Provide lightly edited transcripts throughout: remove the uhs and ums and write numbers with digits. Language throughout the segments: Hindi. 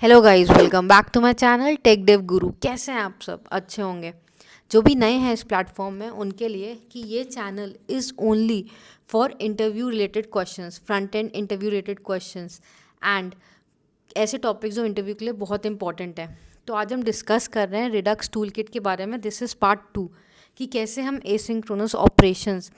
Hello guys, welcome back to my channel Tech Dev Guru. कैसे हैं आप सब? अच्छे होंगे। जो भी नए हैं इस प्लेटफॉर्म में उनके लिए कि ये channel is only for interview related questions, front end interview related questions and ऐसे टॉपिक्स जो इंटरव्यू के लिए बहुत इंपॉर्टेंट है। तो आज हम डिस्कस कर रहे हैं रिडक्स टूल किट के बारे में। दिस इज़ पार्ट 2 कि कैसे हम एसिंक्रोनस ऑपरेशंस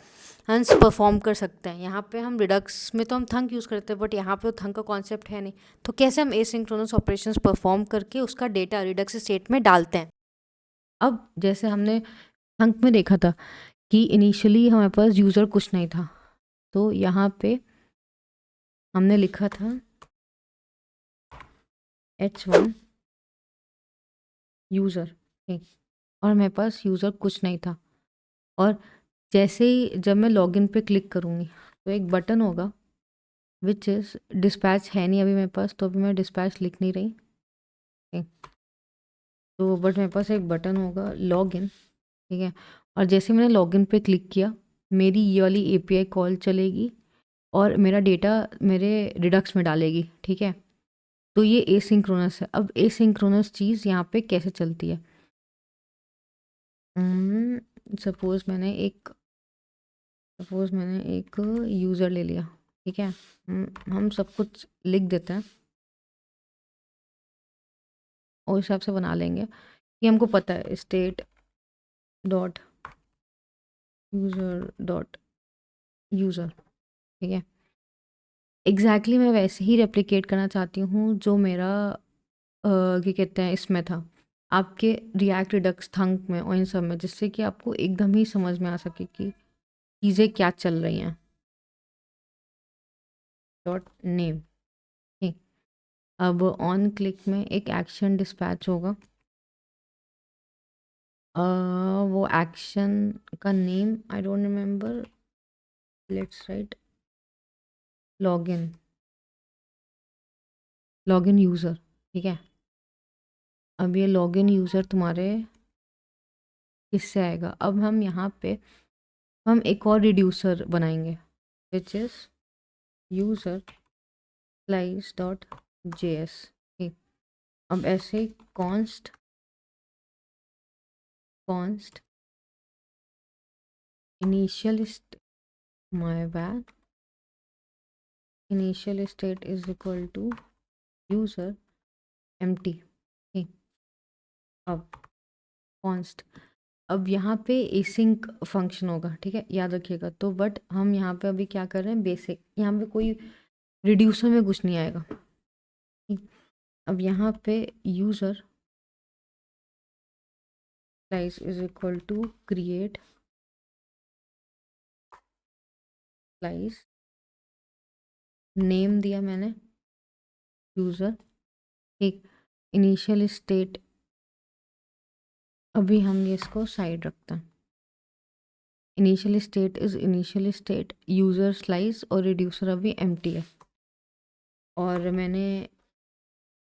हंस परफॉर्म कर सकते हैं। यहाँ पे हम रिडक्स में तो हम थंक यूज़ करते हैं, बट यहाँ पे तो थंक का कॉन्सेप्ट है नहीं। तो कैसे हम एसिंक्रोनस ऑपरेशंस परफॉर्म करके उसका डेटा रिडक्स स्टेट में डालते हैं। अब जैसे हमने थंक में देखा था कि इनिशियली हमारे पास यूज़र कुछ नहीं था, तो यहाँ पे हमने लिखा था H1 यूज़र, ठीक, और मेरे पास यूज़र कुछ नहीं था। और जैसे ही जब मैं लॉगिन पे क्लिक करूँगी तो एक बटन होगा विच इज़ डिस्पैच है नहीं अभी मेरे पास, तो अभी मैं डिस्पैच लिख नहीं रही, ठीक। तो बट मेरे पास एक बटन होगा लॉगिन, ठीक है। और जैसे मैंने लॉगिन पे क्लिक किया मेरी ये वाली एपीआई कॉल चलेगी और मेरा डेटा मेरे रिडक्स में डालेगी, ठीक है। तो ये एसिंक्रोनस है। अब एसिंक्रोनस चीज़ यहाँ पे कैसे चलती है? सपोज मैंने एक यूज़र ले लिया, ठीक है। हम सब कुछ लिख देते हैं और हिसाब से बना लेंगे कि हमको पता है state dot user dot user, ठीक है। एग्जैक्टली मैं वैसे ही रेप्लिकेट करना चाहती हूँ जो मेरा क्या कहते हैं इसमें था, आपके रिएक्ट रिडक्स थंक में और इन सब में, जिससे कि आपको एकदम ही समझ में आ सके कि चीज़ें क्या चल रही हैं। डॉट नेम, ठीक। अब ऑन क्लिक में एक एक्शन डिस्पैच होगा। वो एक्शन का name I don't remember, let's write login login user, ठीक है। अब ये लॉगिन यूज़र तुम्हारे किससे आएगा? अब हम यहाँ पे हम एक और रिड्यूसर बनाएंगे which is user slice dot JS, ठीक। अब ऐसे const const initial my bad initial state is equal to user empty, ठीक। अब कॉन्स्ट, अब यहाँ पे एसिंक फंक्शन होगा, ठीक है, याद रखिएगा। तो बट हम यहाँ पे अभी क्या कर रहे हैं, बेसिक, यहाँ पे कोई रिड्यूसर में कुछ नहीं आएगा, ठीक। अब यहाँ पे user slice is equal to create slice, name दिया मैंने यूज़र, ठीक। इनिशियल स्टेट, अभी हम ये इसको साइड रखते हैं। Initial state is initial state user slice और रिड्यूसर अभी एम्प्टी है। और मैंने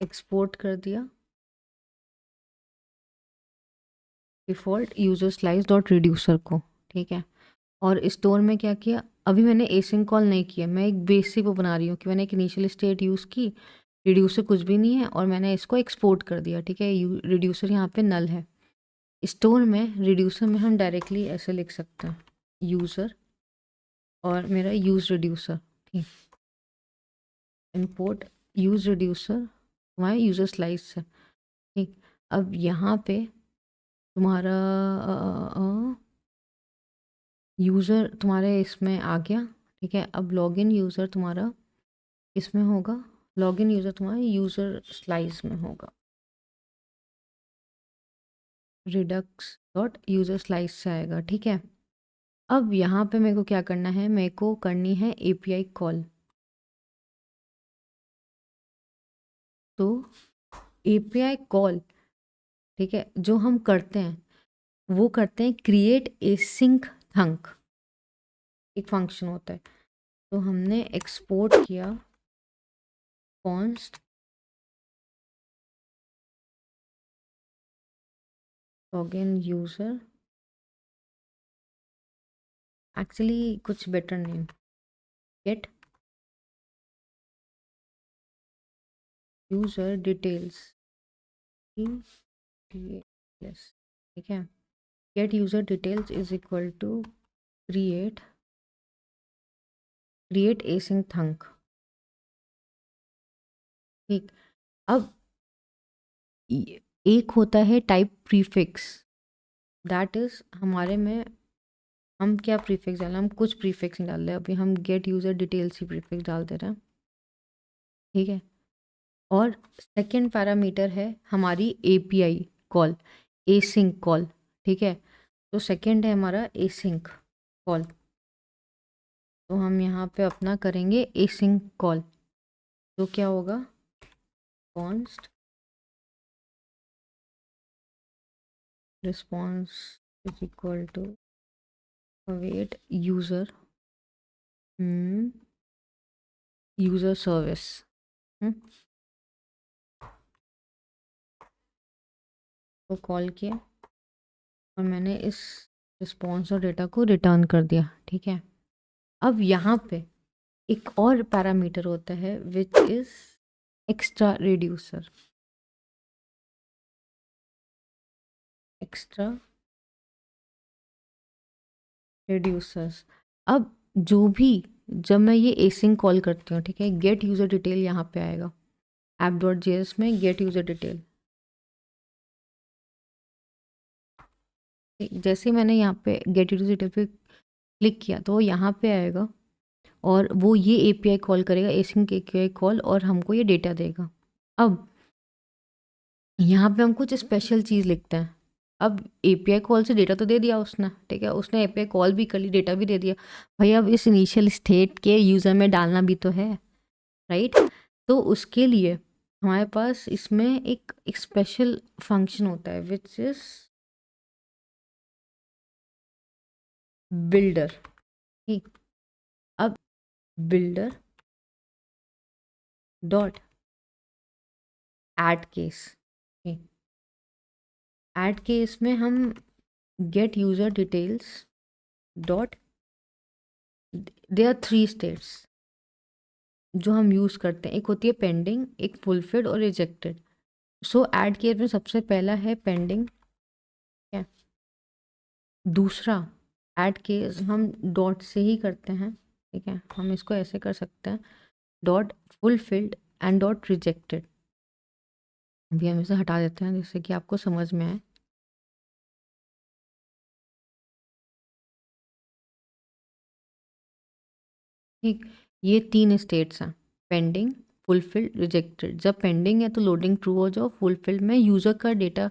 एक्सपोर्ट कर दिया default user slice dot reducer को, ठीक है। और स्टोर में क्या किया, अभी मैंने एसिंक कॉल नहीं किया, मैं एक बेसिक वो बना रही हूँ कि मैंने एक इनिशियल स्टेट यूज़ की, रिड्यूसर कुछ भी नहीं है, और मैंने इसको एक्सपोर्ट कर दिया, ठीक है। रिड्यूसर यहाँ पे नल है। स्टोर में रिड्यूसर में हम डायरेक्टली ऐसे लिख सकते हैं यूज़र और मेरा यूज़ रिड्यूसर, ठीक। इंपोर्ट यूज़ रिड्यूसर हमारे यूज़र स्लाइस से, ठीक। अब यहाँ पे तुम्हारा यूज़र तुम्हारे इसमें आ गया, ठीक है। अब लॉगिन यूज़र तुम्हारा इसमें होगा, लॉगिन यूज़र तुम्हारा यूज़र स्लाइस में होगा, रिडक्स डॉट यूज़र स्लाइस से आएगा, ठीक है। अब यहाँ पे मेरे को क्या करना है, मेरे को करनी है एपीआई कॉल। तो एपीआई कॉल, ठीक है, जो हम करते हैं वो करते हैं क्रिएट एसिंक थंक, एक फंक्शन होता है। तो हमने एक्सपोर्ट किया कॉन्स्ट लॉगिन यूज़र, एक्चुअली कुछ better name, get user details ठीक है। Get user details is equal to create async thunk. ठीक। अब एक होता है टाइप प्रीफिक्स, दैट इज हमारे में हम क्या प्रीफिक्स डाल रहे हैं, हम कुछ प्रीफिक्स नहीं डाल रहे, अभी हम गेट यूज़र डिटेल्स ही प्रीफिक्स डाल दे रहे हैं। ठीक है। और सेकंड पैरामीटर है हमारी एपीआई कॉल, एसिंक कॉल। ठीक है। तो सेकंड है हमारा एसिंक कॉल, तो हम यहाँ पे अपना करेंगे एसिंक कॉल। तो क्या होगा, const response is equal to await user user service. तो कॉल किया और मैंने इस रिस्पॉन्स और डेटा को रिटर्न कर दिया। ठीक है। अब यहाँ पे एक और पैरामीटर होता है which is extra reducer. Extra reducers. अब जो भी, जब मैं ये एसिंक कॉल करती हूँ, ठीक है, गेट यूज़र डिटेल यहाँ पे आएगा app.js में गेट यूज़र डिटेल। जैसे मैंने यहाँ पे गेट यूज़र डिटेल पे क्लिक किया तो वो यहाँ पे आएगा और वो ये एपीआई कॉल करेगा, एसिंक एपीआई कॉल, और हमको ये डेटा देगा। अब यहाँ पे हम कुछ स्पेशल चीज़ लिखते हैं। अब एपीआई कॉल से डेटा तो दे दिया उसने, ठीक है, उसने एपीआई कॉल भी कर ली, डेटा भी दे दिया। भाई अब इस इनिशियल स्टेट के यूज़र में डालना भी तो है, राइट। तो उसके लिए हमारे पास इसमें एक स्पेशल फंक्शन होता है विच इज बिल्डर। ठीक। अब builder dot add case. Add case में हम get user details dot, they are 3 states जो हम यूज़ करते हैं। एक होती है पेंडिंग, एक फुलफिल्ड और रिजेक्टेड। सो ऐड केस में सबसे पहला है पेंडिंग, है। दूसरा ऐड केस हम डॉट से ही करते हैं, ठीक है, हम इसको ऐसे कर सकते हैं, dot fulfilled and dot rejected. अभी हम इसे हटा देते हैं जिससे कि आपको समझ में आए। ठीक। ये 3 स्टेट्स हैं, पेंडिंग, फुलफिल्ड, रिजेक्टेड। जब पेंडिंग है तो लोडिंग ट्रू हो जाओ, फुलफिल्ड में यूज़र का डेटा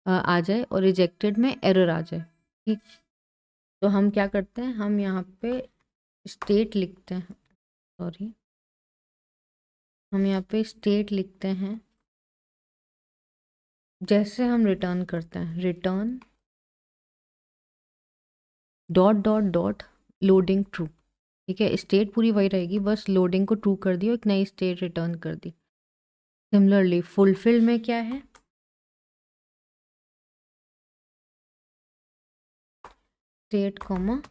आ जाए, और रिजेक्टेड में एरर आ जाए। ठीक। तो हम क्या करते हैं, हम यहाँ पे स्टेट लिखते हैं, सॉरी, हम यहाँ पे स्टेट लिखते हैं जैसे हम रिटर्न करते हैं, return dot dot dot loading true. ठीक है, स्टेट पूरी वही रहेगी, बस लोडिंग को ट्रू कर दी और एक नई स्टेट रिटर्न कर दी। सिमिलरली फुलफिल में क्या है, स्टेट कॉमा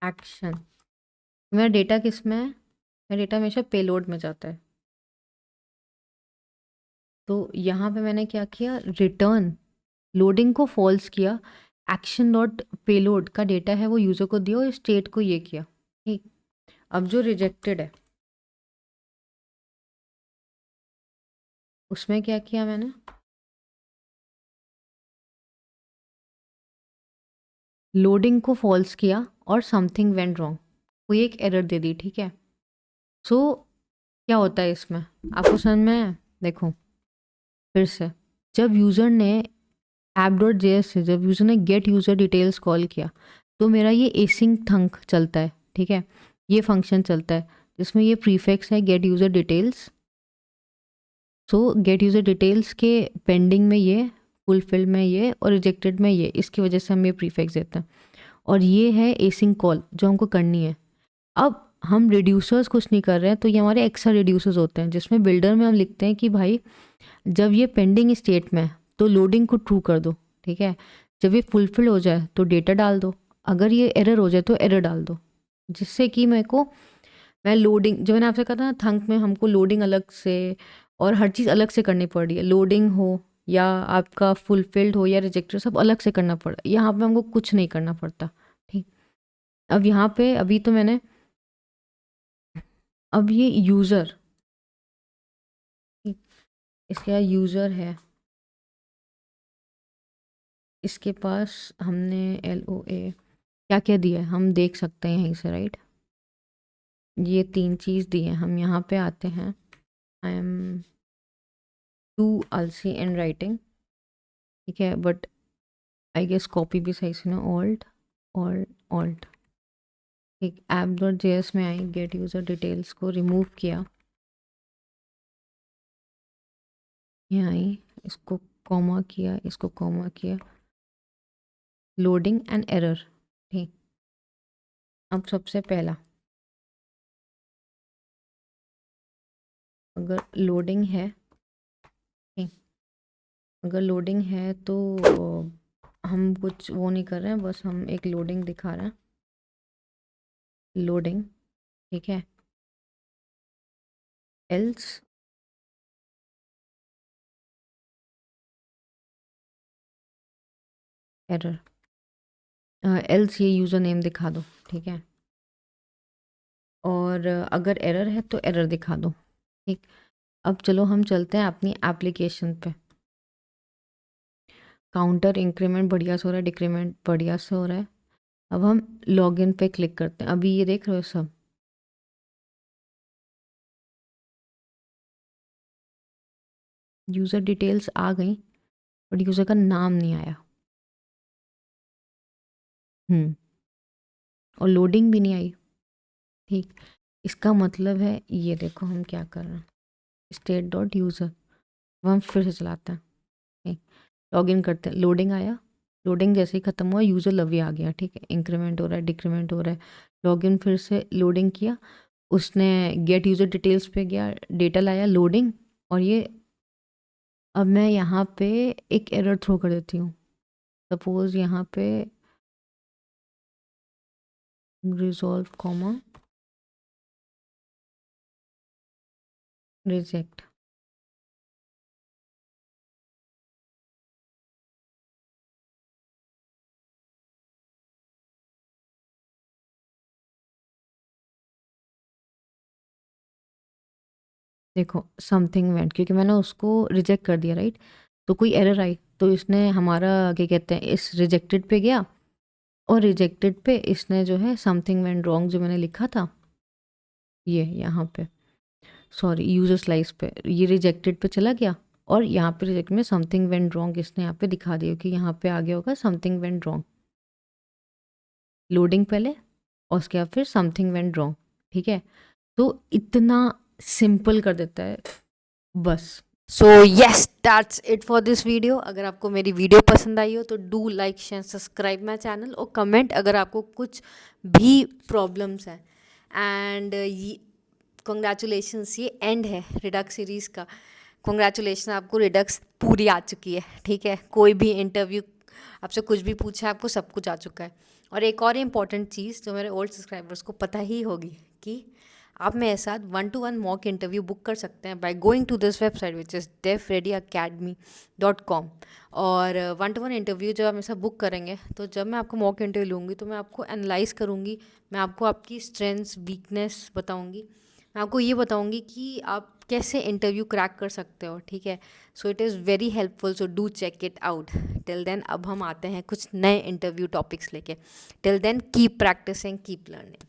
एक्शन। मेरा डेटा किस में है, मेरा डेटा हमेशा पेलोड में जाता है। तो यहाँ पे मैंने क्या किया, रिटर्न लोडिंग को फॉल्स किया, एक्शन डॉट पेलोड का डेटा है वो यूज़र को दिया और स्टेट को ये किया। ठीक। अब जो रिजेक्टेड है उसमें क्या किया मैंने, लोडिंग को फॉल्स किया और समथिंग वेंट रॉन्ग, कोई एक एरर दे दी। ठीक है। सो क्या होता है इसमें, आपको समझ में है? देखो फिर से, जब यूज़र ने app.js से, जब यूज़र ने गेट यूज़र डिटेल्स कॉल किया तो मेरा ये एसिंक थंक चलता है। ठीक है, ये फंक्शन चलता है जिसमें ये प्रीफिक्स है गेट यूज़र डिटेल्स। सो गेट यूज़र डिटेल्स के पेंडिंग में ये, फुलफिल में ये और रिजेक्टेड में ये, इसकी वजह से हम ये प्रीफिक्स देते हैं। और ये है एसिंक कॉल जो हमको करनी है। अब हम रिड्यूसर्स कुछ नहीं कर रहे हैं, तो ये हमारे एक्स्ट्रा रिड्यूसर्स होते हैं जिसमें बिल्डर में हम लिखते हैं कि भाई जब ये पेंडिंग स्टेट में है तो लोडिंग को ट्रू कर दो। ठीक है, जब ये फुलफिल हो जाए तो डेटा डाल दो, अगर ये एरर हो जाए तो एरर डाल दो, जिससे कि मेरे को मैं लोडिंग, जो मैंने आपसे कहा था ना, थंक में हमको लोडिंग अलग से और हर चीज़ अलग से करनी पड़ रही है। लोडिंग हो या आपका फुलफिल्ड हो या रिजेक्टेड, सब अलग से करना पड़ रहा है। यहाँ पे हमको कुछ नहीं करना पड़ता। ठीक, अब यहाँ पे अभी तो मैंने, अब ये यूज़र, इसका यूज़र है, इसके पास हमने LOA क्या क्या दिया है हम देख सकते हैं यहीं से, राइट। ये 3 चीज़ दी है। हम यहाँ पे आते हैं, आई एम टू आलसी इन राइटिंग, ठीक है, बट आई गेस कॉपी भी सही से ना, ऑल्ट ऑल्ट ऑल्ट, ठीक। app.js में आई, गेट यूज़र डिटेल्स को रिमूव किया, यहाँ आई, इसको कॉमा किया, इसको कॉमा किया, लोडिंग एंड एरर, ठीक। अब सबसे पहला, अगर लोडिंग है, ठीक, अगर लोडिंग है तो हम कुछ वो नहीं कर रहे हैं, बस हम एक लोडिंग दिखा रहे हैं, लोडिंग, ठीक है। एल्स एरर, एल्स ये यूज़र नेम दिखा दो, ठीक है। और अगर एरर है तो एरर दिखा दो, ठीक। अब चलो हम चलते हैं अपनी एप्लीकेशन पे। काउंटर इंक्रीमेंट बढ़िया से हो रहा है, डिक्रीमेंट बढ़िया से हो रहा है। अब हम लॉगिन पे क्लिक करते हैं। अभी ये देख रहे हो सब, यूज़र डिटेल्स आ गई, बट यूज़र का नाम नहीं आया। और लोडिंग भी नहीं आई, ठीक। इसका मतलब है, ये देखो हम क्या कर रहे हैं, state.user, अब हम फिर से चलाते हैं, ठीक। लॉगिन करते हैं, लोडिंग आया, लोडिंग जैसे ही ख़त्म हुआ यूज़र लवी आ गया, ठीक है। इंक्रीमेंट हो रहा है, डिक्रीमेंट हो रहा है। लॉगिन फिर से लोडिंग किया, उसने गेट यूज़र डिटेल्स पे गया, डेटा लाया, लोडिंग, और ये, अब मैं यहाँ पे एक एरर थ्रो कर देती हूँ। सपोज यहाँ पे रिजॉल्व कॉमा रिजेक्ट, देखो समथिंग वेंट, क्योंकि मैंने उसको रिजेक्ट कर दिया, राइट। तो कोई एरर आई तो इसने हमारा क्या कहते हैं, इस रिजेक्टेड पे गया, और रिजेक्टेड पे इसने जो है समथिंग वेंट रॉन्ग जो मैंने लिखा था, ये यहाँ पे, सॉरी यूज़र स्लाइस पे, ये रिजेक्टेड पे चला गया, और यहाँ पे रिजेक्ट में समथिंग वेंट रॉन्ग इसने यहाँ पे दिखा दिया कि यहाँ पे आ गया होगा समथिंग वेंट रॉन्ग। लोडिंग पहले और उसके बाद फिर समथिंग वेंट रॉन्ग, ठीक है। तो इतना सिंपल कर देता है बस। So yes, that's it for this video. अगर आपको मेरी वीडियो पसंद आई हो तो do like share subscribe my channel, और कमेंट अगर आपको कुछ भी प्रॉब्लम्स हैं। एंड ये कॉन्ग्रेचुलेशंस, ये एंड है रिडक्स सीरीज़ का। कॉन्ग्रेचुलेशन, आपको रिडक्स पूरी आ चुकी है, ठीक है। कोई भी इंटरव्यू आपसे कुछ भी पूछा, आपको सब कुछ आ चुका है। और एक और इम्पॉर्टेंट चीज़ जो मेरे ओल्ड सब्सक्राइबर्स को पता ही होगी, कि आप मेरे साथ 1-to-1 मॉक इंटरव्यू बुक कर सकते हैं by going to this website which is devreadyacademy.com। और 1-to-1 इंटरव्यू जब आप मेरे साथ बुक करेंगे, तो जब मैं आपको मॉक इंटरव्यू लूँगी तो मैं आपको एनालाइज करूँगी, मैं आपको आपकी स्ट्रेंथ्स वीकनेस बताऊँगी, मैं आपको ये बताऊँगी कि आप कैसे इंटरव्यू क्रैक कर सकते हो, ठीक है। So it is very helpful, so do check it out. Till then अब हम आते हैं कुछ नए इंटरव्यू टॉपिक्स लेके। Till then keep practising, keep learning.